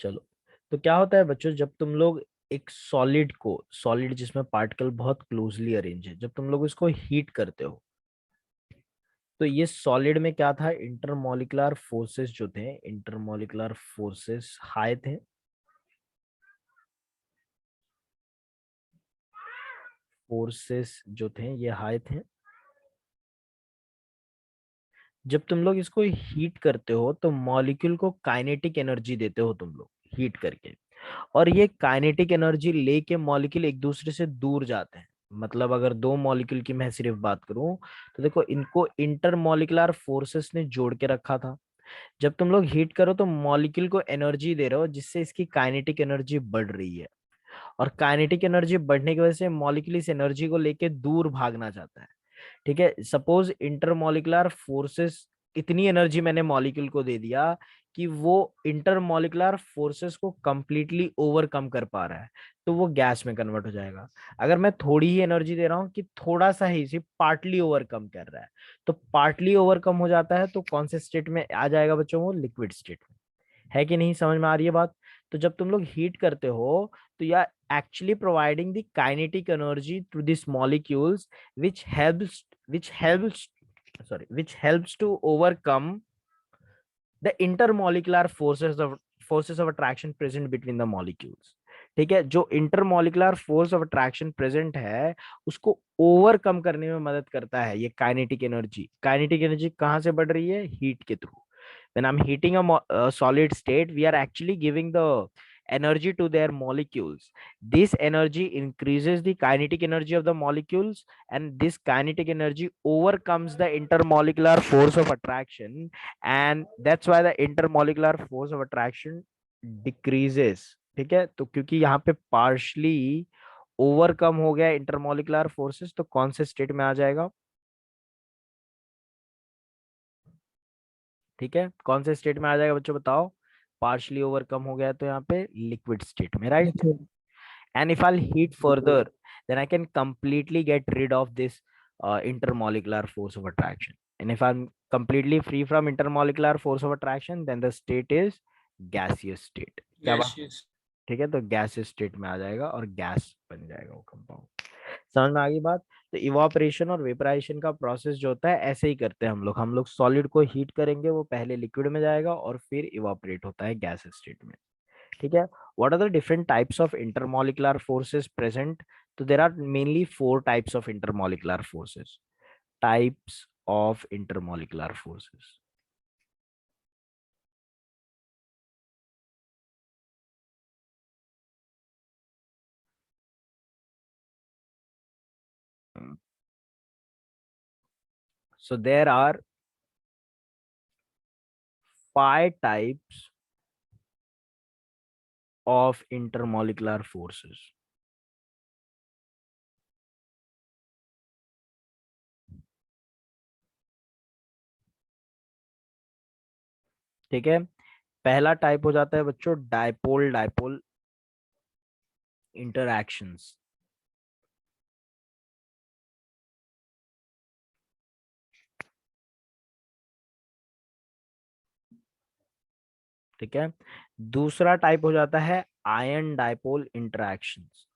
चलो, तो क्या होता है बच्चों, जब तुम लोग एक सॉलिड को, सॉलिड जिसमें पार्टिकल बहुत क्लोजली अरेंज है, जब तुम लोग इसको हीट करते हो, तो ये सॉलिड में क्या था, इंटरमोलिकुलर फोर्सेस जो थे, इंटरमोलिकुलर फोर्सेस हाई थे, फोर्सेस जो थे ये हाई थे। जब तुम लोग इसको हीट करते हो तो मॉलिक्यूल को काइनेटिक एनर्जी देते हो तुम लोग हीट करके, और ये काइनेटिक एनर्जी लेके मॉलिक्यूल एक दूसरे से दूर जाते हैं। मतलब अगर दो मॉलिक्यूल की मैं सिर्फ बात करूं, तो देखो इनको इंटरमॉलिकुलर फोर्सेस ने जोड़ के रखा था। जब तुम लोग हीट करो तो मॉलिक्यूल को एनर्जी दे रहे हो, जिससे इसकी काइनेटिक एनर्जी बढ़ रही है, और काइनेटिक एनर्जी बढ़ने की वजह से मॉलिक्यूल इस एनर्जी को लेके दूर भागना चाहता है। ठीक है, सपोज इंटरमोलिकुलर फोर्सेस, इतनी एनर्जी मैंने मॉलिक्यूल को दे दिया कि वो इंटरमोलिकुलर फोर्सेस को कंप्लीटली ओवरकम कर पा रहा है, तो वो गैस में कन्वर्ट हो जाएगा। अगर मैं थोड़ी ही एनर्जी दे रहा हूँ कि थोड़ा सा ही, सिर्फ पार्टली ओवरकम कर रहा है, तो पार्टली ओवरकम हो जाता है, तो कौन से स्टेट में आ जाएगा बच्चों, वो लिक्विड स्टेट में। है कि नहीं, समझ में आ रही है बात? तो जब तुम लोग हीट करते हो, तो you are actually providing the kinetic energy to this molecules, which helps which helps which helps to overcome the intermolecular forces of attraction present between the molecules। ठीक है, जो intermolecular force of attraction present है, उसको overcome करने में मदद करता है ये काइनेटिक एनर्जी। काइनेटिक एनर्जी कहाँ से बढ़ रही है, हीट के through. when I'm heating a solid state, we are actually giving the energy to their molecules. This energy increases the kinetic energy of the molecules, and this kinetic energy overcomes the intermolecular force of attraction, and that's why the intermolecular force of attraction decreases। ठीक है, तो क्योंकि यहाँ पे partially overcome हो गया intermolecular forces, तो कौन से स्टेट में आ जाएगा? ठीक है, कौन से स्टेट में आ जाएगा बच्चों, बताओ? पार्शली ओवरकम हो गया तो यहाँ पे लिक्विड स्टेट में, right? Liquid. And if I'll heat further, then I can completely get rid of this intermolecular force of attraction. And if I'm completely free from intermolecular force of attraction, then the state is gaseous state। क्या yes बात? Yes. ठीक है, तो gases state में आ जाएगा और gas बन जाएगा वो कंपाउंड। समझ में आ गई बात? तो इवापोरेशन और वेपराइजेशन का प्रोसेस जो होता है, ऐसे ही करते हैं हम लोग सॉलिड को हीट करेंगे, वो पहले लिक्विड में जाएगा और फिर इवापोरेट होता है गैस स्टेट में। ठीक है, what are the different types of intermolecular forces present? तो there are mainly four types of intermolecular forces. Types of intermolecular forces. So there are five types of intermolecular forces। ठीक है, पहला type हो जाता है बच्चों डाइपोल डाइपोल इंटरैक्शंस। ठीक है, दूसरा टाइप हो जाता है आयन डाइपोल इंटरैक्शंस।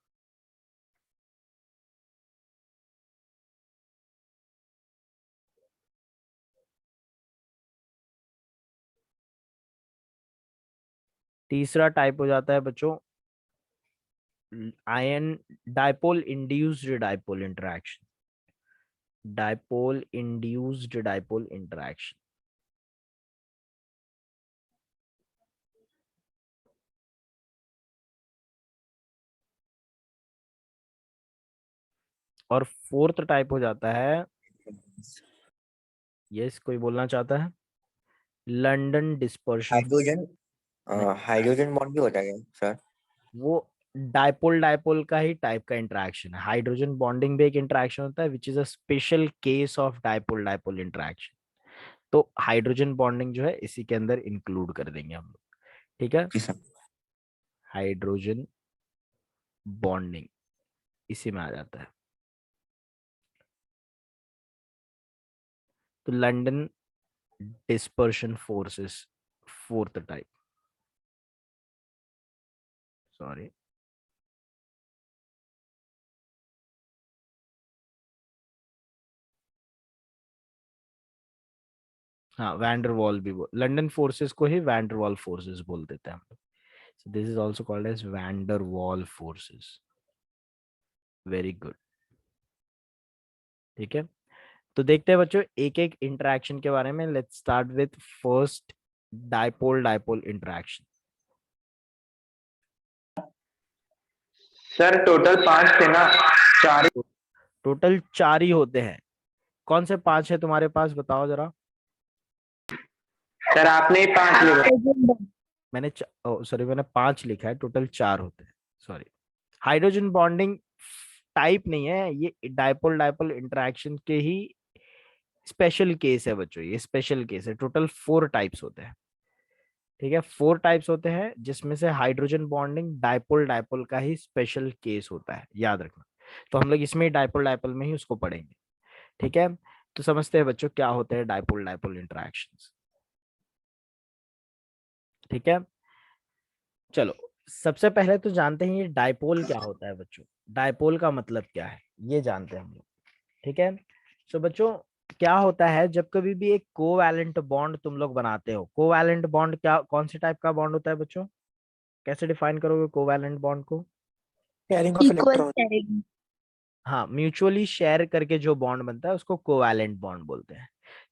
तीसरा टाइप हो जाता है बच्चों ion dipole induced dipole interaction. Dipole induced dipole interaction. और फोर्थ टाइप हो जाता है, यस कोई बोलना चाहता है, लंदन डिस्पर्शन। हाइड्रोजन नहीं, हाइड्रोजन बॉन्ड भी होता है सर? वो डाइपोल डाइपोल का ही टाइप का इंटरेक्शन है। हाइड्रोजन बॉन्डिंग भी एक इंटरेक्शन होता है, which is a special case of dipole dipole interaction. तो हाइड्रोजन बॉन्डिंग जो है इसी के अंदर इंक्लूड कर देंगे हम लोग। ठीक है, जी सर। हाइड्रोजन बॉन्डिंग इसी में आ जाता है। तो London dispersion forces, fourth type. Sorry, हाँ वैंडरवॉल भी लंदन फोर्सेस को ही वैंडरवॉल फोर्सेस बोल देते हैं हम लोग. So this is also called as van der Waals forces. Very good. ठीक है, तो देखते हैं बच्चों एक एक इंटरेक्शन के बारे में. Let's start with first dipole dipole interaction. Sir total 5 थे ना, 4. टोटल 4 ही होते हैं. कौन से 5 है तुम्हारे पास, बताओ जरा. सर आपने ही 5 लिखा. मैंने सॉरी मैंने 5 लिखा है, टोटल 4 होते हैं. सॉरी, हाइड्रोजन बॉन्डिंग टाइप नहीं है ये, डाइपोल डाइपोल इंटरेक्शन के ही स्पेशल केस है बच्चों. ये स्पेशल केस है. टोटल 4 टाइप्स होते हैं. ठीक है, 4 टाइप्स होते हैं जिसमें से हाइड्रोजन बॉन्डिंग डाइपोल डाइपोल का ही स्पेशल केस होता है, याद रखना. तो हम लोग इसमें डाइपोल डाइपोल में ही उसको पढ़ेंगे. ठीक है, तो समझते हैं बच्चों क्या होते हैं डाइपोल डाइपोल इंटरेक्शंस. ठीक है, चलो सबसे पहले तो जानते हैं ये डाइपोल क्या होता है बच्चों. डाइपोल का मतलब क्या है ये जानते हैं हम लोग. ठीक है, तो बच्चों क्या होता है जब कभी भी एक कोवैलेंट बॉन्ड तुम लोग बनाते हो. कोवैलेंट बॉन्ड क्या, कौन से टाइप का बॉन्ड होता है बच्चों, कैसे डिफाइन करोगे कोवैलेंट बॉन्ड को. Sharing of equal electron. Sharing. हाँ, म्यूचुअली शेयर करके जो बॉन्ड बनता है उसको कोवैलेंट बॉन्ड बोलते हैं.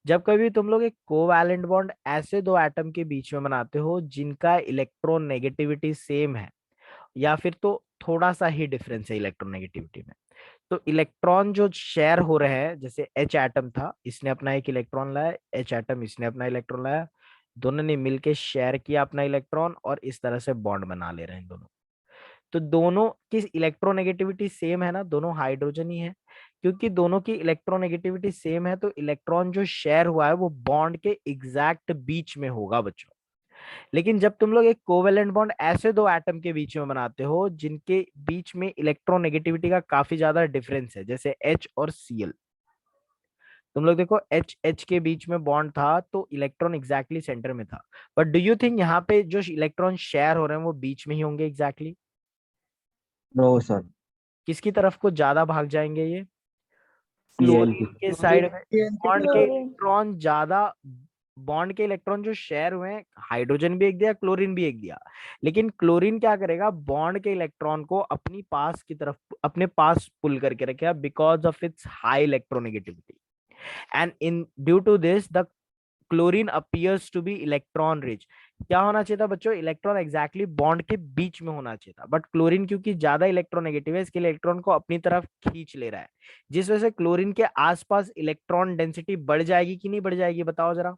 जब कभी तुम लोग एक कोवैलेंट बॉन्ड ऐसे दो एटम के बीच में बनाते हो जिनका इलेक्ट्रॉन नेगेटिविटी सेम है, या फिर तो थोड़ा सा ही डिफरेंस है इलेक्ट्रोनेगेटिविटी में, तो इलेक्ट्रॉन जो शेयर हो रहे हैं, जैसे एच एटम था, इसने अपना एक इलेक्ट्रॉन लाया, एच एटम इसने अपना इलेक्ट्रॉन लाया, दोनों ने मिलके शेयर किया अपना इलेक्ट्रॉन और इस तरह से बॉन्ड बना ले रहे हैं दोनों. तो दोनों की इलेक्ट्रोनेगेटिविटी सेम है ना, दोनों हाइड्रोजन ही है. क्योंकि दोनों की इलेक्ट्रोनेगेटिविटी सेम है तो इलेक्ट्रॉन जो शेयर हुआ है वो बॉन्ड के एग्जैक्ट बीच में होगा बच्चों. लेकिन जब तुम लोग एक कोवेलेंट बॉन्ड ऐसे दो एटम के बीच में बनाते हो जिनके बीच में इलेक्ट्रोनेगेटिविटी का काफी ज्यादा डिफरेंस है, जैसे H और Cl, तुम लोग देखो H H के बीच में बॉन्ड था तो इलेक्ट्रॉन एग्जैक्टली सेंटर में था. बट डू यू थिंक यहाँ पे जो इलेक्ट्रॉन शेयर हो रहे हैं वो बीच में ही होंगे एग्जैक्टली? No sir. किसकी तरफ को ज्यादा भाग जाएंगे ये? सीएल क्लोरीन की. के साइड में. बॉन्ड के क्लोरीन. इलेक्ट्रॉन ज्यादा, बॉन्ड के इलेक्ट्रॉन जो शेयर हुए हैं, हाइड्रोजन भी एक दिया क्लोरीन भी एक दिया, लेकिन क्लोरीन क्या करेगा, बॉन्ड के इलेक्ट्रॉन को अपनी पास की तरफ अपने पास पुल करके रखेगा because of its high electronegativity. And in due to this the chlorine appears to be electron rich. क्या होना चाहिए था बच्चों, इलेक्ट्रॉन एग्जैक्टली बॉन्ड के बीच में होना चाहिए था, बट क्लोरीन क्योंकि ज्यादा इलेक्ट्रोनेगेटिव है इसके इलेक्ट्रॉन को अपनी तरफ खींच ले रहा है, जिस वजह से क्लोरीन के आसपास इलेक्ट्रॉन डेंसिटी बढ़ जाएगी कि नहीं बढ़ जाएगी, बताओ जरा.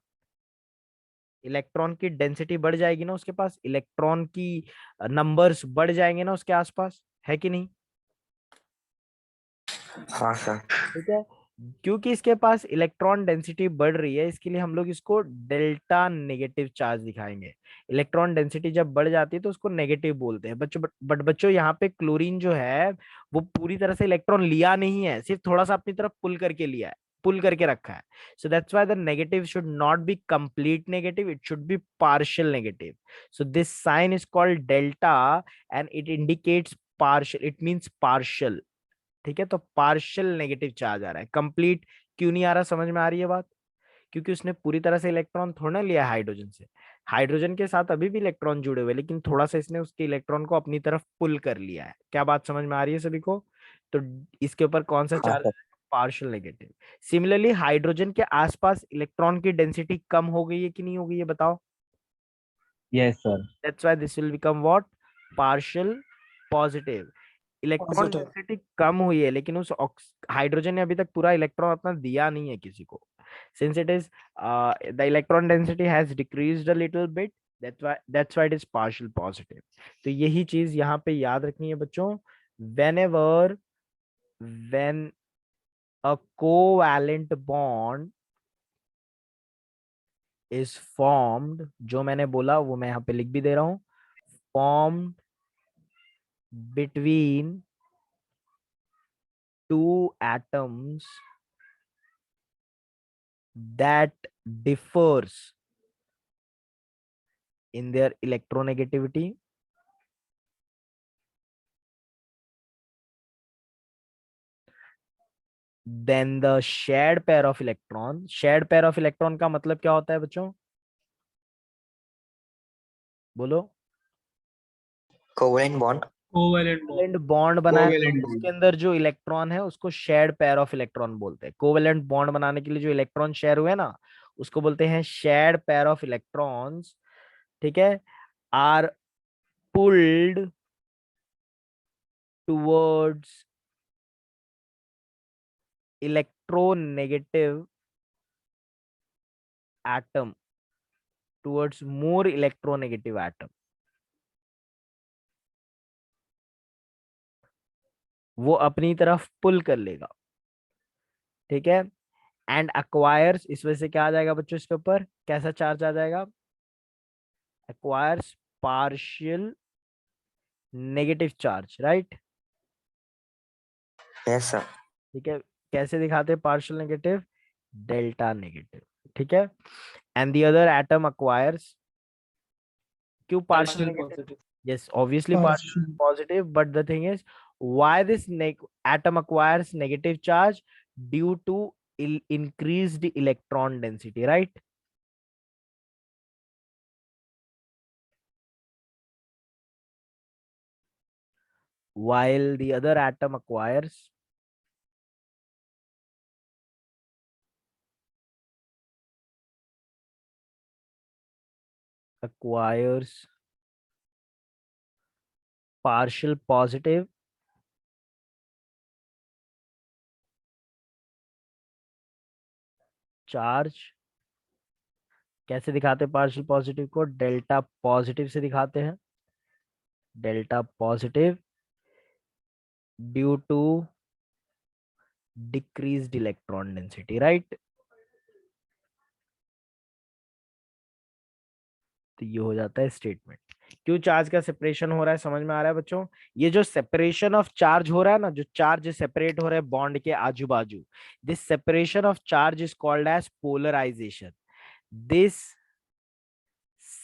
इलेक्ट्रॉन की डेंसिटी बढ़ जाएगी ना, उसके पास इलेक्ट्रॉन की नंबर्स बढ़ जाएंगे ना उसके आसपास, है कि नहीं. हाँ सर. ठीक है, क्योंकि इसके पास इलेक्ट्रॉन डेंसिटी बढ़ रही है इसके लिए हम लोग इसको डेल्टा नेगेटिव चार्ज दिखाएंगे. इलेक्ट्रॉन डेंसिटी जब बढ़ जाती है तो उसको नेगेटिव बोलते हैं बच्चों. बट बच्चों यहाँ पे क्लोरीन जो है वो पूरी तरह से इलेक्ट्रॉन लिया नहीं है, सिर्फ थोड़ा सा अपनी तरफ पुल करके लिया है, पुल करके रखा है. So that's why the negative should not be complete negative, it should be partial negative. So this sign is called delta and it indicates partial, it means partial. ठीक है, तो पार्शियल नेगेटिव चार्ज आ रहा है. Complete क्यों नहीं आ रहा, समझ में आ रही है बात? क्योंकि उसने पूरी तरह से इलेक्ट्रॉन थोड़ा लिया है हाइड्रोजन से. हाइड्रोजन के साथ अभी भी इलेक्ट्रॉन जुड़े हुए लेकिन थोड़ा सा इसने उसके इलेक्ट्रॉन को अपनी तरफ पुल कर लिया है. क्या बात समझ में आ रही है सभी को? तो इसके ऊपर कौन सा हाँ charge? Sir. Partial negative. Similarly hydrogen के आसपास इलेक्ट्रॉन की डेंसिटी कम हो गई है कि नहीं हो गई है, बताओ. Yes sir. That's why this will become what? Partial positive. Electron positive. Density कम हुई है लेकिन उस हाइड्रोजन ने अभी तक पूरा इलेक्ट्रॉन अपना दिया नहीं है किसी को. Since it is the electron density has decreased a little bit, that's why it is partial positive. तो यही चीज यहाँ पे याद रखनी है बच्चों. whenever when a covalent bond is formed, जो मैंने बोला वो मैं यहाँ पे लिख भी दे रहा हूँ, formed between two atoms that differs in their electronegativity then the shared pair of electron. Shared pair of electron का मतलब क्या होता है बच्चों, बोलो। Covalent bond. Covalent bond. Covalent bond बनाया तो कोवेलेंट उसके बॉन्ड। अंदर जो इलेक्ट्रॉन है उसको शेयर्ड पेयर ऑफ इलेक्ट्रॉन बोलते हैं। कोवेलेंट बॉन्ड बनाने के लिए जो इलेक्ट्रॉन शेयर हुए ना, उसको बोलते हैं शेयर्ड पेयर ऑफ इलेक्ट्रॉन्स। ठीक है, are pulled towards electronegative atom, towards more electronegative atom. वो अपनी तरफ पुल कर लेगा। ठीक है, एंड अक्वायर्स, इस वजह से क्या आ जाएगा बच्चों इसके ऊपर, कैसा चार्ज आ जाएगा, acquires partial negative charge, right? Yes sir. ठीक है, कैसे दिखाते हैं पार्शियल नेगेटिव, डेल्टा नेगेटिव। ठीक है, and the other atom acquires, क्यों partial partial negative, positive. yes obviously partial partial. positive, but the thing is why this atom acquires negative charge, due to increased electron density, right? While the other atom acquires partial positive charge. कैसे दिखाते हैं partial positive को, delta positive से दिखाते हैं, delta positive due to decreased electron density, right. तो ये हो जाता है स्टेटमेंट। क्यों चार्ज का सेपरेशन हो रहा है, समझ में आ रहा है बच्चों। ये जो सेपरेशन ऑफ चार्ज हो रहा है ना, जो चार्ज सेपरेट हो रहे हैं बॉन्ड के आजू बाजू, this separation of charge is called as polarisation. This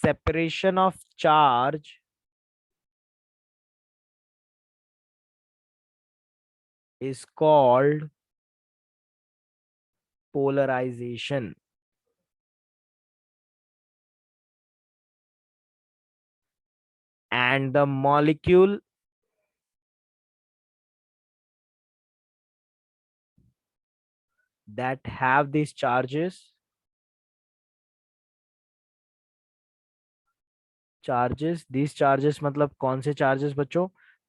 separation of charge is called polarization. And the molecule that have these charges these charges मतलब कौन से charges बच्चों,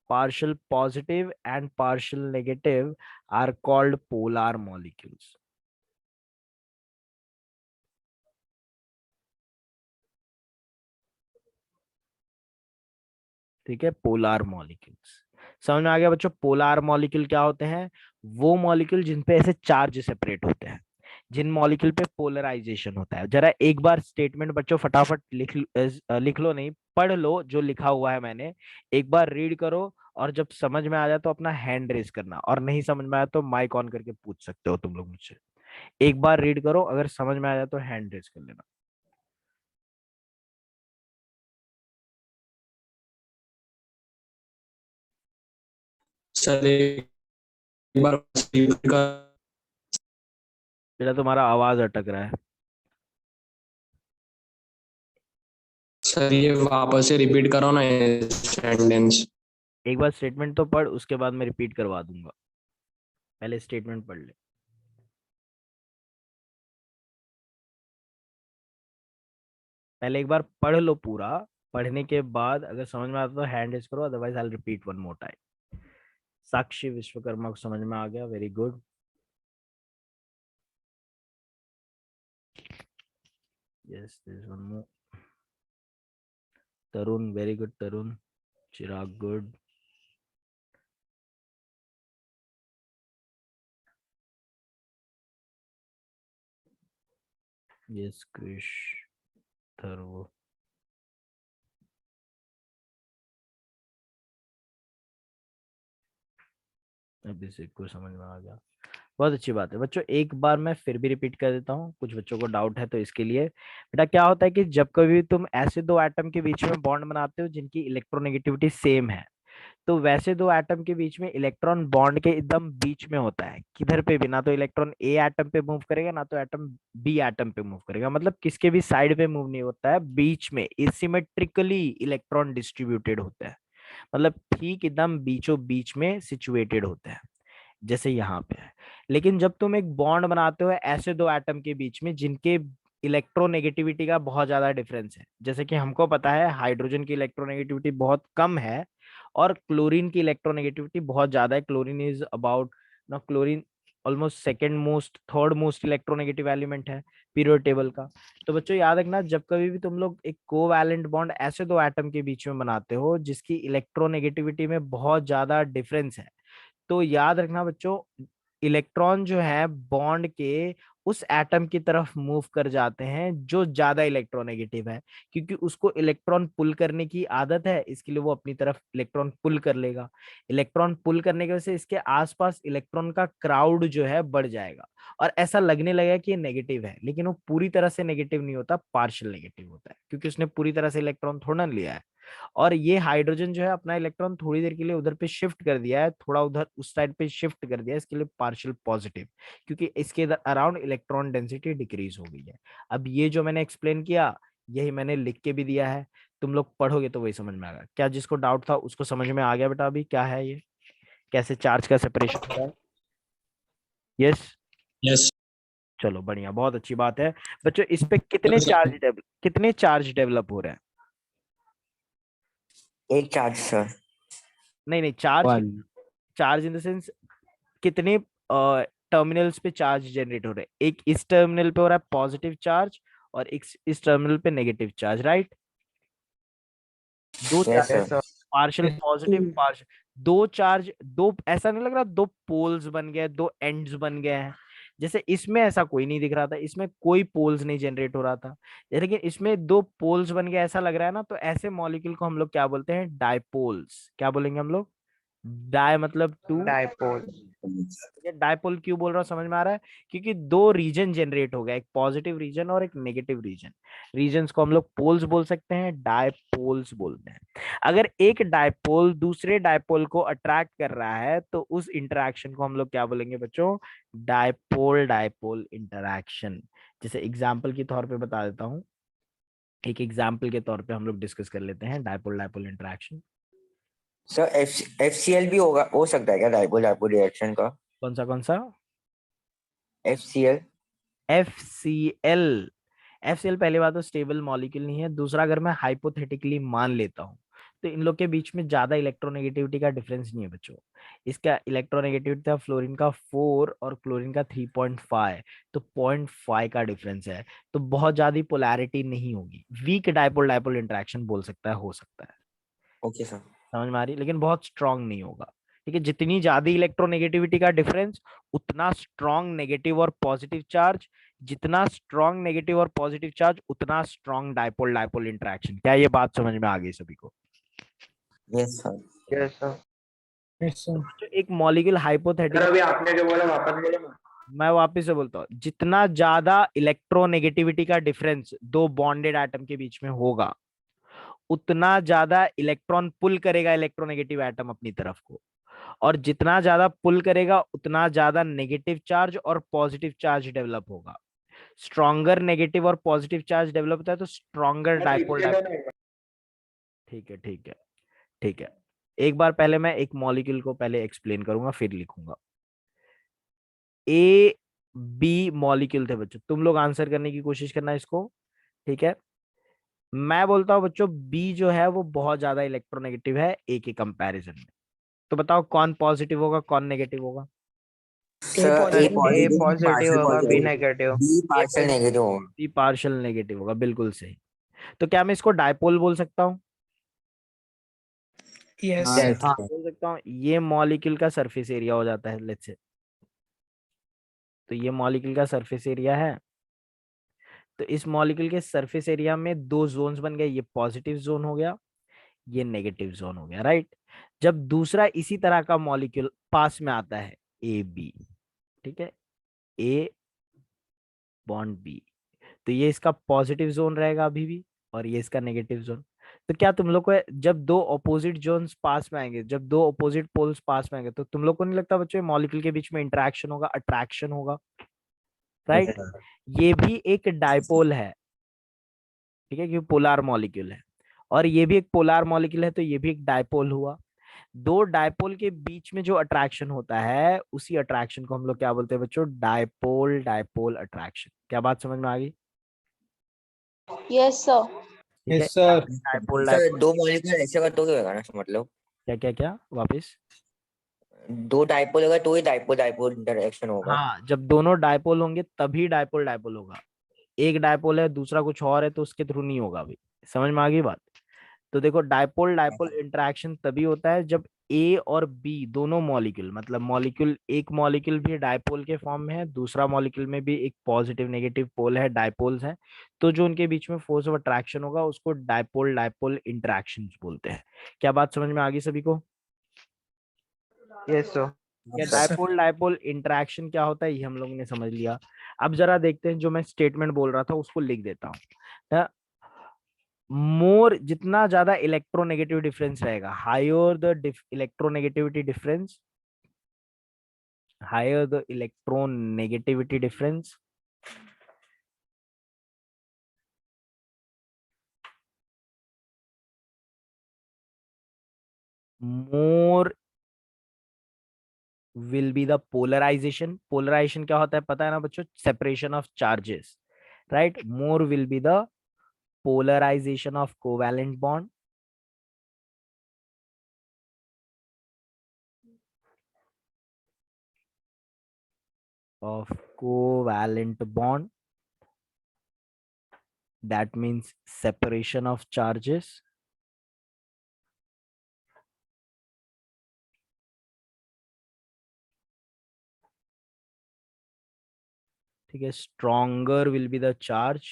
partial positive and partial negative are called polar molecules. ठीक है, polar molecules. समझ में आ गया बच्चों, पोलार मॉलिक्यूल क्या होते हैं, वो मॉलिक्यूल जिन पे ऐसे चार्ज सेपरेट होते हैं, जिन मॉलिक्यूल पे पोलराइजेशन होता है। जरा एक बार स्टेटमेंट बच्चों फटाफट लिख लो, नहीं पढ़ लो जो लिखा हुआ है मैंने, एक बार रीड करो, और जब समझ में आ जाए तो अपना हैंड रेज करना, और नहीं समझ में आया तो माइक ऑन करके पूछ सकते हो तुम लोग मुझसे। एक बार रीड करो, अगर समझ में आ जाए तो हैंड रेज कर लेना। सर एक बार का। बेटा तुम्हारा आवाज अटक रहा है। सर ये वापस से रिपीट करो ना सेंटेंस। एक बार स्टेटमेंट तो पढ़, उसके बाद मैं रिपीट करवा दूंगा, पहले स्टेटमेंट पढ़ ले। पहले एक बार पढ़ लो पूरा, पढ़ने के बाद अगर समझ में आता तो हैंड रेज करो, otherwise I will repeat one more time. Sakshi Vishwakarma को समझ में आ गया, very good. Yes this one more, Tarun very good, Tarun. Chirag good. Yes Krish, Tharv. Abhishek को समझ में आ गया, बहुत अच्छी बात है बच्चों। एक बार मैं फिर भी रिपीट कर देता हूँ, कुछ बच्चों को डाउट है तो इसके लिए। बेटा क्या होता है कि जब कभी तुम ऐसे दो एटम के बीच में बॉन्ड बनाते हो जिनकी इलेक्ट्रोनेगेटिविटी सेम है, तो वैसे दो एटम के बीच में इलेक्ट्रॉन बॉन्ड के एकदम बीच में होता है, किधर पे भी, ना तो इलेक्ट्रॉन ए एटम पे मूव करेगा ना तो एटम बी एटम पे मूव करेगा, मतलब किसके भी साइड पे मूव नहीं होता है, बीच में एसिमेट्रिकली इलेक्ट्रॉन डिस्ट्रीब्यूटेड होता है, मतलब ठीक एकदम बीचों बीच में सिचुएटेड होता है, जैसे यहाँ पे है। लेकिन जब तुम एक बॉन्ड बनाते हो ऐसे दो एटम के बीच में जिनके इलेक्ट्रोनेगेटिविटी का बहुत ज्यादा डिफरेंस है, जैसे कि हमको पता है हाइड्रोजन की इलेक्ट्रोनेगेटिविटी बहुत कम है और क्लोरीन की इलेक्ट्रोनेगेटिविटी बहुत ज्यादा है, क्लोरीन इज अबाउट, ना chlorine almost second most third most electronegative element है पीरियोडिक टेबल का। तो बच्चों याद रखना, जब कभी भी तुम लोग एक कोवैलेंट बॉन्ड ऐसे दो एटम के बीच में बनाते हो जिसकी इलेक्ट्रोनेगेटिविटी में बहुत ज्यादा डिफरेंस है, तो याद रखना बच्चों, इलेक्ट्रॉन जो है बॉन्ड के उस एटम की तरफ मूव कर जाते हैं जो ज्यादा इलेक्ट्रोनेगेटिव है, क्योंकि उसको इलेक्ट्रॉन पुल करने की आदत है, इसके लिए वो अपनी तरफ इलेक्ट्रॉन पुल कर लेगा। इलेक्ट्रॉन पुल करने की वजह से इसके आसपास इलेक्ट्रॉन का क्राउड जो है बढ़ जाएगा, और ऐसा लगने लगेगा कि ये नेगेटिव है, लेकिन वो पूरी तरह से नेगेटिव नहीं होता, पार्शियल नेगेटिव होता है, क्योंकि उसने पूरी तरह से इलेक्ट्रॉन थोड़ा ना लिया है। और ये हाइड्रोजन जो है अपना इलेक्ट्रॉन थोड़ी देर के लिए उधर पे शिफ्ट कर दिया है, थोड़ा उधर उस साइड पे शिफ्ट कर दिया है, इसके लिए पार्शियल पॉजिटिव, क्योंकि इसके अराउंड इलेक्ट्रॉन डेंसिटी डिक्रीज हो गई है। अब ये जो मैंने एक्सप्लेन किया यही मैंने लिख के भी दिया है, तुम लोग पढ़ोगे तो वही समझ में आएगा। क्या जिसको डाउट था उसको समझ में आ गया बेटा अभी क्या है ये, कैसे चार्ज का सेपरेशन होता है? Yes, Yes. चलो बढ़िया, बहुत अच्छी बात है। बच्चों इस पे कितने चार्ज डेवलप हो रहे हैं? एक चार्ज सर। नहीं नहीं, charge, one. Charge in the sense कितने टर्मिनल्स पे चार्ज जनरेट हो रहे हैं? एक इस टर्मिनल पे हो रहा है पॉजिटिव चार्ज और एक इस टर्मिनल पे नेगेटिव चार्ज, राइट? दो yes charge, sir. Partial positive partial, दो चार्ज, दो, ऐसा नहीं लग रहा दो पोल्स बन गए, दो एंड्स बन गए हैं? जैसे इसमें ऐसा कोई नहीं दिख रहा था, इसमें कोई पोल्स नहीं जनरेट हो रहा था, लेकिन इसमें दो पोल्स बन गए ऐसा लग रहा है ना, तो ऐसे मॉलिक्यूल को हम लोग क्या बोलते हैं? डायपोल्स। क्या बोलेंगे हम लोग? डाई मतलब टू, डायपोल। ये डायपोल क्यों बोल रहा हूँ समझ में आ रहा है? क्योंकि दो रीजन जनरेट हो गया, एक पॉजिटिव रीजन और एक नेगेटिव रीजन, रीजन्स को हम लोग पोल्स बोल सकते हैं, डायपोल्स बोलते हैं। अगर एक डायपोल दूसरे डायपोल को अट्रैक्ट कर रहा है तो उस इंटरेक्शन को हम लोग क्या बोलेंगे बच्चों? Dipole dipole interaction. जैसे एग्जाम्पल के तौर पे बता देता हूँ, एक एग्जाम्पल के तौर पे हम लोग डिस्कस कर लेते हैं dipole dipole interaction. Sir FCl भी होगा, हो सकता है क्या डाइपोल डाइपोल रिएक्शन का? कौन सा कौन सा? FCl। FCl, FCl पहली बात तो स्टेबल मॉलिक्यूल नहीं है, दूसरा अगर मैं हाइपोथेटिकली मान लेता हूँ तो इन लोग के बीच में ज्यादा इलेक्ट्रोनेगेटिविटी का डिफरेंस नहीं है बच्चों। इसका इलेक्ट्रोनेगेटिविटी था फ्लोरीन का 4 और क्लोरीन का 3.5, तो 0.5 का डिफरेंस है, तो बहुत ज्यादा पोलैरिटी नहीं होगी, वीक डायपोल डायपोल इंटरेक्शन बोल सकता है, हो सकता है। Okay sir. समझ में आ रही? लेकिन बहुत स्ट्रांग नहीं होगा। ठीक है, जितनी ज्यादा इलेक्ट्रोनेगेटिविटी का डिफरेंस उतना स्ट्रांग नेगेटिव और पॉजिटिव चार्ज, जितना स्ट्रांग नेगेटिव और पॉजिटिव चार्ज उतना स्ट्रांग डायपोल डायपोल इंटरेक्शन। क्या ये बात समझ में आ गई सभी को? Yes sir. Yes sir. तो बच्चों एक मॉलिक्यूल सर हाइपोथेटिकल, अभी आपने जो बोला वापस बोलो ना। मैं वापस से बोलता हूँ, जितना ज्यादा इलेक्ट्रोनेगेटिविटी का डिफरेंस दो बॉन्डेड एटम के बीच में होगा उतना ज्यादा इलेक्ट्रॉन पुल करेगा इलेक्ट्रोनेगेटिव एटम अपनी तरफ को, और जितना ज्यादा पुल करेगा उतना ज्यादा नेगेटिव चार्ज और पॉजिटिव चार्ज डेवलप होगा। स्ट्रॉन्गर नेगेटिव और पॉजिटिव चार्ज डेवलप होता है तो स्ट्रॉन्गर सर डायपोल पीछे डायपोल। लेना है। ठीक है ठीक है ठीक है, एक बार पहले मैं एक मॉलिक्यूल को पहले एक्सप्लेन करूंगा फिर लिखूंगा। ए बी मॉलिक्यूल थे बच्चों, तुम लोग आंसर करने की कोशिश करना इसको। ठीक है, मैं बोलता हूं बच्चों बी जो है वो बहुत ज्यादा इलेक्ट्रोनेगेटिव है ए के कंपैरिजन में, तो बताओ कौन पॉजिटिव होगा कौन नेगेटिव होगा? सर ए ए पॉजिटिव बी पॉजिटिव पार्शियल होगा, बी पॉजिटिव, नेगेटिव। बी ए पार्शियल नेगेटिव होगा। बी पार्शियल नेगेटिव होगा, बिल्कुल सही। तो क्या मैं इसको डायपोल बोल सकता हूँ? यस। यस हाँ। सर। बोल सकता हूँ। ये मॉलिक्यूल का सरफेस एरिया हो जाता है लेट्स से, तो ये मॉलिक्यूल का सरफेस एरिया है, तो इस मॉलिक्यूल के सरफेस एरिया में दो जोन्स बन गए, ये पॉजिटिव जोन हो गया, ये नेगेटिव जोन हो गया, राइट? जब दूसरा इसी तरह का मॉलिक्यूल पास में आता है ए बी, ठीक है, ए बॉन्ड बी, तो ये इसका पॉजिटिव जोन रहेगा अभी भी और ये इसका नेगेटिव जोन। तो क्या तुम लोग को जब दो ऑपोजिट जोन्स पास में आएंगे, जब दो ऑपोजिट पोल्स पास में आएंगे, तो तुम लोग को नहीं लगता बच्चों मॉलिक्यूल के बीच में इंटरेक्शन होगा, अट्रैक्शन होगा, Yes, राइट? sir. ये भी एक डायपोल है, ठीक है, क्योंकि पोलर मॉलिक्यूल है, और ये भी एक पोलर मॉलिक्यूल है, तो ये भी एक डायपोल हुआ। दो डायपोल के बीच में जो अट्रैक्शन होता है, उसी अट्रैक्शन को हम लोग क्या बोलते हैं बच्चों? Dipole dipole attraction. क्या बात समझ में आ गई? Yes sir. ठीक है, yes sir. Dipole sir dipole. 2 molecule ऐसे का तो क्या होगा ना, मतलब क्या क्या क्या वापस? 2 डाइपोल होगा तो ही डाइपोल डाइपोल इंटरेक्शन होगा। हाँ, जब दोनों डायपोल होंगे तभी डायपोल डायपोल होगा। एक डायपोल है दूसरा कुछ और है तो उसके थ्रू नहीं होगा अभी। समझ में आ गई बात? तो देखो, डायपोल डायपोल इंटरेक्शन तभी होता है जब ए और बी दोनों मॉलिक्यूल, मतलब मॉलिक्यूल, एक मॉलिक्यूल भी डायपोल के फॉर्म में है, दूसरा मॉलिक्यूल में भी एक पॉजिटिव नेगेटिव पोल है, डायपोल्स हैं, तो जो उनके बीच में फोर्स ऑफ अट्रैक्शन होगा उसको डायपोल डायपोल इंटरेक्शन बोलते हैं। क्या बात समझ में आ गई सभी को? Yes sir. या डायपोल डायपोल इंटरेक्शन क्या होता है ये हम लोगों ने समझ लिया। अब जरा देखते हैं, जो मैं स्टेटमेंट बोल रहा था उसको लिख देता हूँ। मोर, जितना ज्यादा इलेक्ट्रोनेगेटिव डिफरेंस रहेगा, higher the electronegativity difference, higher the electronegativity difference, more will be the polarisation. Polarisation क्या होता है पता है ना बच्चों? Separation of charges, right? More will be the polarisation of covalent bond, of covalent bond, that means separation of charges, ठीक है? stronger will be the charge,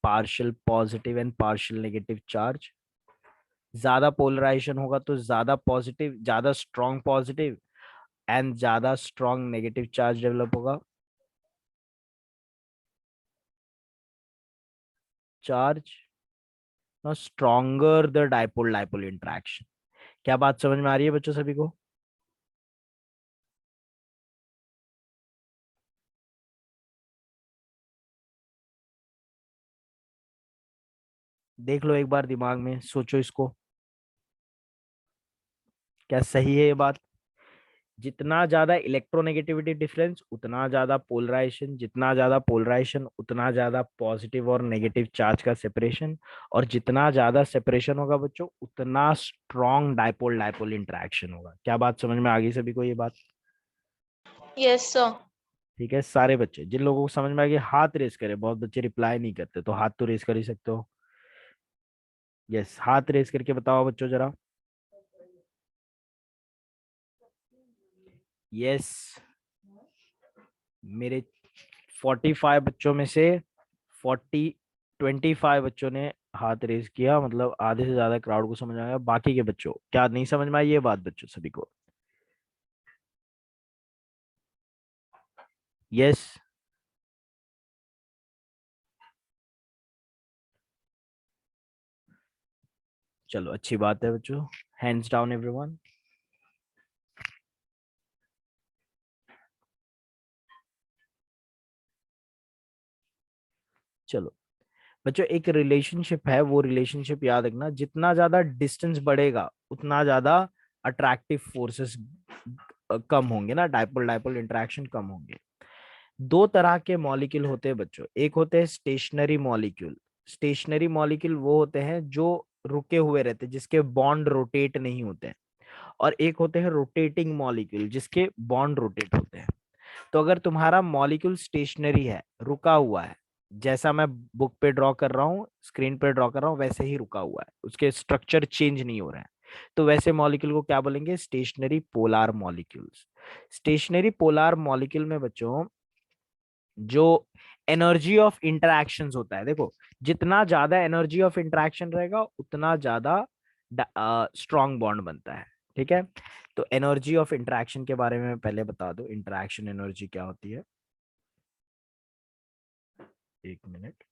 partial positive and partial negative charge। ज्यादा polarization होगा तो ज्यादा positive, ज्यादा strong positive and ज्यादा strong negative charge develop होगा। Charge no stronger the dipole dipole interaction. क्या बात समझ में आ रही है बच्चों सभी को? देख लो एक बार, दिमाग में सोचो इसको, क्या सही है ये बात? जितना ज्यादा इलेक्ट्रोनेगेटिविटी डिफरेंस उतना ज्यादा पोलराइजेशन, जितना ज्यादा पोलराइजेशन उतना ज्यादा पॉजिटिव और नेगेटिव चार्ज का सेपरेशन, और जितना ज्यादा सेपरेशन होगा बच्चों उतना स्ट्रॉन्ग डायपोल डायपोल इंटरेक्शन होगा। क्या बात समझ में आ गई सभी को ये बात? Yes sir. ठीक है, सारे बच्चे जिन लोगों को समझ में आ गई हाथ रेस करे। बहुत बच्चे रिप्लाई नहीं करते, तो हाथ तो रेस कर ही सकते हो। यस, हाथ रेस करके बताओ बच्चों जरा। यस, मेरे 45 बच्चों में से 25 बच्चों ने हाथ रेज किया, मतलब आधे से ज्यादा क्राउड को समझ आया। बाकी के बच्चों क्या नहीं समझ में आई ये बात बच्चों सभी को? यस, चलो अच्छी बात है बच्चों। Hands down everyone. चलो बच्चों, एक रिलेशनशिप है, वो रिलेशनशिप याद रखना, जितना ज्यादा डिस्टेंस बढ़ेगा उतना ज्यादा अट्रैक्टिव फोर्सेस कम होंगे ना, डायपोल डायपोल इंटरेक्शन कम होंगे। दो तरह के मॉलिक्यूल होते हैं बच्चों, एक होते हैं स्टेशनरी मॉलिक्यूल। स्टेशनरी मॉलिक्यूल वो होते हैं जो रुके हुए रहते हैं, जिसके बॉन्ड रोटेट नहीं होते हैं, और एक होते हैं रोटेटिंग मॉलिक्यूल जिसके बॉन्ड रोटेट होते हैं। तो अगर तुम्हारा मॉलिक्यूल स्टेशनरी है, रुका हुआ है, जैसा मैं बुक पे ड्रॉ कर रहा हूँ, स्क्रीन पे ड्रॉ कर रहा हूँ, वैसे ही रुका हुआ है, उसके स्ट्रक्चर चेंज नहीं हो रहे हैं, तो वैसे मॉलिक्यूल को क्या बोलेंगे? Stationary polar molecules. Stationary polar molecule में बच्चों जो एनर्जी ऑफ इंटरैक्शन होता है, देखो जितना ज्यादा एनर्जी ऑफ इंटरैक्शन रहेगा उतना ज्यादा स्ट्रॉन्ग बॉन्ड बनता है। ठीक है, तो एनर्जी ऑफ इंटरैक्शन के बारे में पहले बता दो, इंटरैक्शन एनर्जी क्या होती है? एक minute,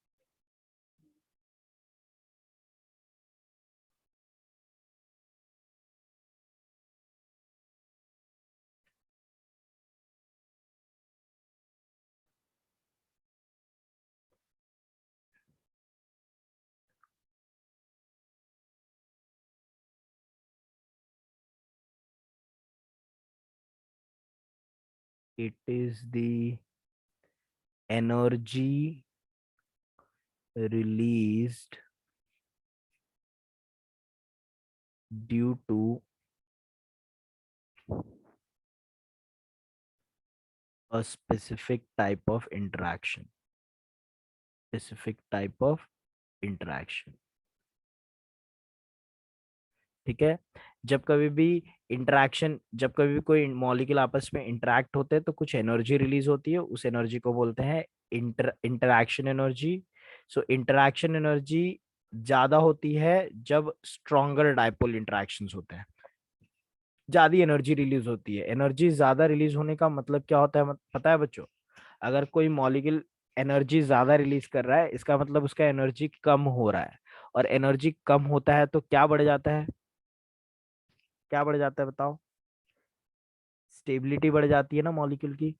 it is the energy released due to a specific type of interaction. Specific type of interaction. ठीक है, जब कभी भी इंटरेक्शन, जब कभी भी कोई मॉलिक्यूल आपस में इंटरेक्ट होते हैं तो कुछ एनर्जी रिलीज होती है, उस एनर्जी को बोलते हैं इंटरैक्शन एनर्जी. सो इंटरैक्शन एनर्जी ज्यादा होती है जब स्ट्रॉन्गर डाइपोल इंटरेक्शंस होते हैं, ज्यादा एनर्जी रिलीज होती है. एनर्जी ज्यादा रिलीज होने का मतलब क्या होता है पता है बच्चों? अगर कोई मॉलिक्यूल एनर्जी ज्यादा रिलीज कर रहा है, इसका मतलब उसका एनर्जी कम हो रहा है, और एनर्जी कम होता है तो क्या बढ़ जाता है? क्या बढ़ जाता है बताओ? स्टेबिलिटी बढ़ जाती है ना मॉलिक्यूल की.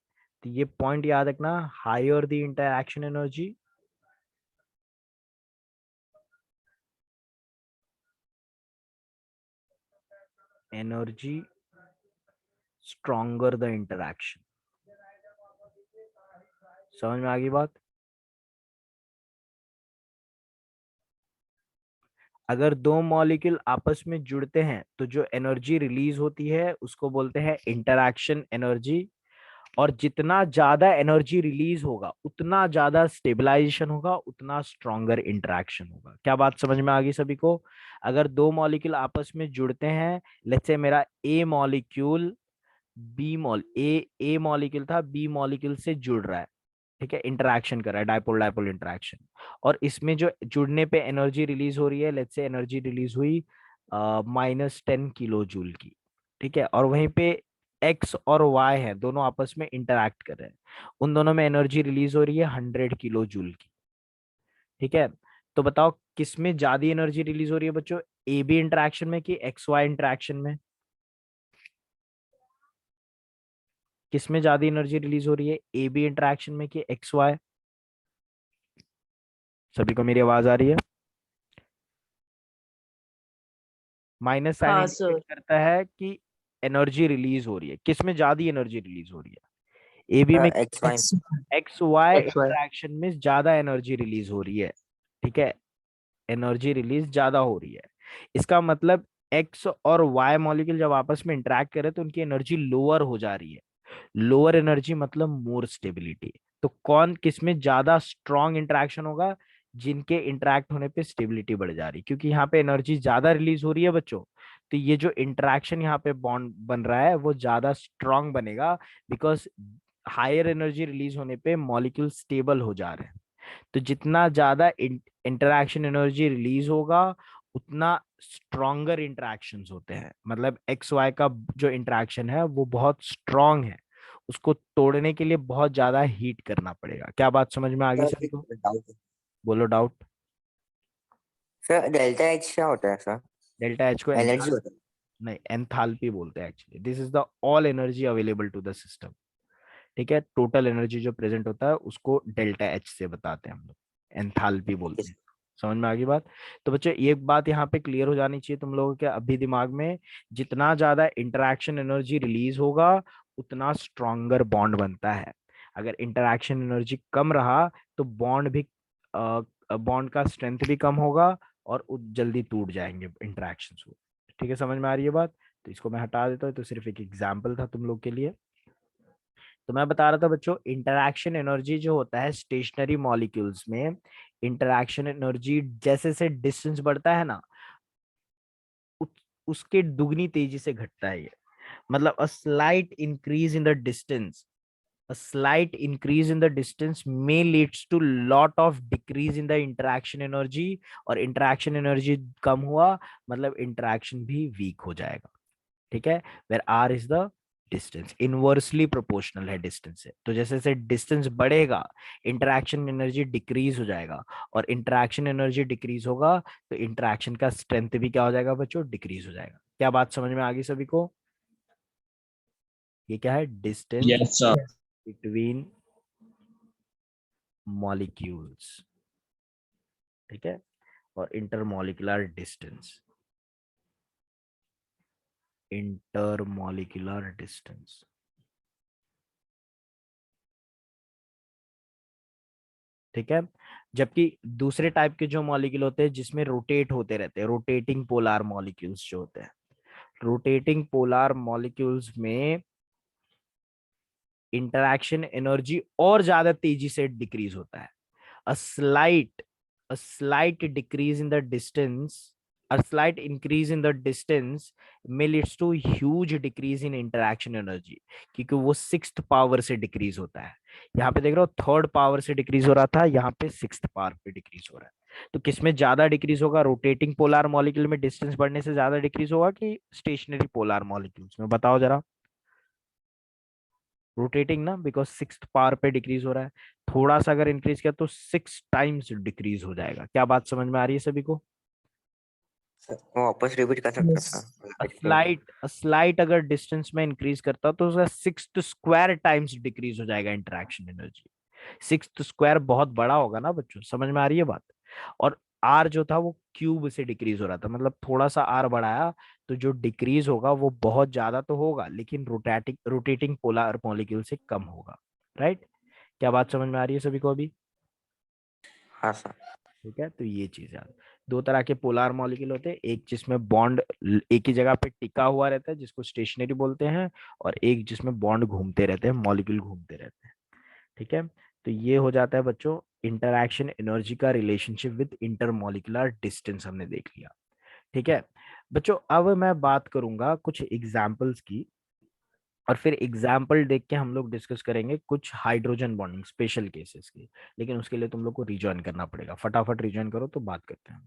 तो ये पॉइंट याद रखना, higher the interaction energy, energy stronger the interaction. समझ में आ गई बात? अगर दो मॉलिक्यूल आपस में जुड़ते हैं तो जो एनर्जी रिलीज होती है उसको बोलते हैं इंटरैक्शन एनर्जी. और जितना ज्यादा एनर्जी रिलीज होगा उतना ज्यादा स्टेबलाइजेशन होगा, उतना स्ट्रॉन्गर इंटरैक्शन होगा. क्या बात समझ में आ गई सभी को? अगर दो मॉलिक्यूल आपस में जुड़ते हैं, लेट्स से मेरा ए मॉलिक्यूल ए मॉलिक्यूल था, बी मॉलिक्यूल से जुड़ रहा है, ठीक है, इंटरैक्शन कर रहा है, डाइपोल डाइपोल इंटरैक्शन. और इसमें जो जुड़ने पे एनर्जी रिलीज हो रही है, लेट्स से एनर्जी रिलीज हुई -10 किलो जूल की, ठीक है, और वहीं पे एक्स और वाई है, दोनों आपस में इंटरैक्ट कर रहे हैं, उन दोनों में एनर्जी रिलीज हो रही है 100 किलो जूल की. ठीक है, तो बताओ किस में ज्यादा एनर्जी रिलीज हो रही है बच्चों? ए बी इंटरैक्शन में कि एक्स वाई इंटरैक्शन में? किस में ज्यादा एनर्जी रिलीज हो रही है, ए बी इंटरैक्शन में कि एक्स वाई? सभी को मेरी आवाज आ रही है? माइनस साइन हाँ इंडिकेट सर. करता है कि एनर्जी रिलीज हो रही है. किस में ज्यादा एनर्जी रिलीज हो रही है? ए बी में X Y X Y X Y interaction में ज्यादा एनर्जी रिलीज हो रही है. ठीक है, एनर्जी रिलीज ज्यादा हो रही है. इसका मतलब एक्स और वाई मॉलिक्यूल जब आपस में इंटरेक्ट करे तो उनकी एनर्जी लोअर हो जा रही है. लोअर एनर्जी मतलब मोर स्टेबिलिटी. तो कौन किस में ज्यादा स्ट्रॉन्ग इंटरेक्शन होगा? जिनके इंटरेक्ट होने पे स्टेबिलिटी बढ़ जा रही है, क्योंकि यहाँ पे एनर्जी ज्यादा रिलीज हो रही है बच्चों. तो ये जो इंटरेक्शन यहाँ पे बॉन्ड बन रहा है वो ज्यादा स्ट्रॉन्ग बनेगा, बिकॉज हायर एनर्जी रिलीज होने पे मॉलिक्यूल स्टेबल हो जा रहे हैं. तो जितना ज्यादा इंटरैक्शन एनर्जी रिलीज होगा उतना स्ट्रॉन्गर इंटरैक्शंस होते हैं. मतलब एक्स वाई का जो इंटरैक्शन है वो बहुत स्ट्रॉन्ग है, उसको तोड़ने के लिए बहुत ज्यादा हीट करना पड़ेगा. क्या बात समझ में आ गई सभी को? डाउट. बोलो डाउट. सर डेल्टा एच क्या होता है सर? डेल्टा एच को एनर्जी होता है. नहीं, एंथैल्पी बोलते हैं actually. This is the all energy available to the system. ठीक है, टोटल एनर्जी जो प्रेजेंट होता है उसको डेल्टा एच से बताते हैं हम लोग, एंथैल्पी बोलते हैं. समझ में आ गई बात? तो बच्चों ये बात यहाँ पे क्लियर हो जानी चाहिए तुम लोगों के अभी दिमाग में. जितना ज्यादा इंटरैक्शन एनर्जी रिलीज होगा उतना स्ट्रॉन्गर बॉन्ड बनता है. अगर इंटरैक्शन एनर्जी कम रहा तो बॉन्ड का स्ट्रेंथ भी कम होगा और जल्दी टूट जाएंगे इंटरैक्शन. ठीक है, समझ में आ रही है बात? तो इसको मैं हटा देता हूँ, तो सिर्फ एक एग्जाम्पल था तुम लोग के लिए. तो मैं बता रहा था बच्चों, इंटरैक्शन एनर्जी जो होता है स्टेशनरी मॉलिक्यूल्स में, इंटरैक्शन एनर्जी जैसे जैसे डिस्टेंस बढ़ता है ना, उसके दुगनी तेजी से घटता है ये. मतलब a slight increase in the distance, a slight increase in the distance may leads to lot of decrease in the interaction energy. और interaction energy कम हुआ मतलब interaction भी weak हो जाएगा. ठीक है, where r is the distance inversely proportional है distance से। तो जैसे जैसे डिस्टेंस बढ़ेगा इंटरैक्शन एनर्जी डिक्रीज हो जाएगा, और इंटरैक्शन एनर्जी डिक्रीज होगा तो इंटरैक्शन का स्ट्रेंथ भी क्या हो जाएगा बच्चों, डिक्रीज हो जाएगा। क्या बात समझ में आ गई सभी को? ये क्या है? Distance Yes, sir. Between molecules, ठीक है, और इंटरमॉलिक्यूलर डिस्टेंस, इंटरमॉलिक्यूलर डिस्टेंस। ठीक है। जबकि दूसरे टाइप के जो मॉलिक्यूल होते हैं जिसमें रोटेट होते रहते हैं, रोटेटिंग पोलार मॉलिक्यूल्स जो होते हैं, रोटेटिंग पोलार मॉलिक्यूल्स में इंटरैक्शन एनर्जी और ज्यादा तेजी से डिक्रीज होता है। a slight a slight decrease in the distance, a slight increase in the distance may leads to huge decrease in interaction energy, क्योंकि वो सिक्स्थ पावर से डिक्रीज होता है। यहाँ पे देख रहे हो थर्ड पावर से डिक्रीज हो रहा था, यहाँ पे सिक्स्थ पावर पे डिक्रीज हो रहा है। तो किसमें ज्यादा डिक्रीज होगा? रोटेटिंग पोलार मॉलिक्यूल में डिस्टेंस बढ़ने से ज्यादा डिक्रीज होगा कि स्टेशनरी पोलार मॉलिक्यूल्स में? बताओ जरा। रोटेटिंग ना, बिकॉज सिक्स्थ पावर पे डिक्रीज हो रहा है। थोड़ा सा अगर इंक्रीज किया तो 6 टाइम्स डिक्रीज हो जाएगा। क्या बात समझ में आ रही है सभी को? सर वो वापस रिपीट कर सकता था? स्लाइट अगर डिस्टेंस में इंक्रीज करता तो उसका 6 टाइम्स डिक्रीज हो जाएगा इंटरेक्शन एनर्जी। 6 बहुत बड़ा होगा ना बच्चों, समझ में आ रही है बात? और आर जो था वो क्यूब से डिक्रीज हो रहा था, मतलब थोड़ा सा आर बढ़ाया तो जो डिक्रीज होगा वो बहुत ज्यादा तो होगा, लेकिन रोटेटिंग पोलर मॉलिक्यूल से कम होगा। राइट? क्या बात समझ में आ रही है सभी को अभी? हाँ सर। ठीक है, तो ये चीज याद। दो तरह के पोलार मॉलिक्यूल होते हैं, एक जिसमें बॉन्ड एक ही जगह पे टिका हुआ रहता है जिसको स्टेशनरी बोलते हैं, और एक जिसमें बॉन्ड घूमते रहते हैं, मॉलिक्यूल घूमते रहते हैं। ठीक है, तो ये हो जाता है बच्चों इंटरैक्शन एनर्जी का रिलेशनशिप विद इंटरमॉलिक्यूलर डिस्टेंस, हमने देख लिया। ठीक है बच्चों, अब मैं बात करूंगा कुछ एग्जाम्पल्स की, और फिर एग्जाम्पल देख के हम लोग डिस्कस करेंगे कुछ हाइड्रोजन बॉन्डिंग स्पेशल केसेस की। लेकिन उसके लिए तुम लोग को रिजॉइन करना पड़ेगा, फटाफट रिजॉइन करो तो बात करते हैं।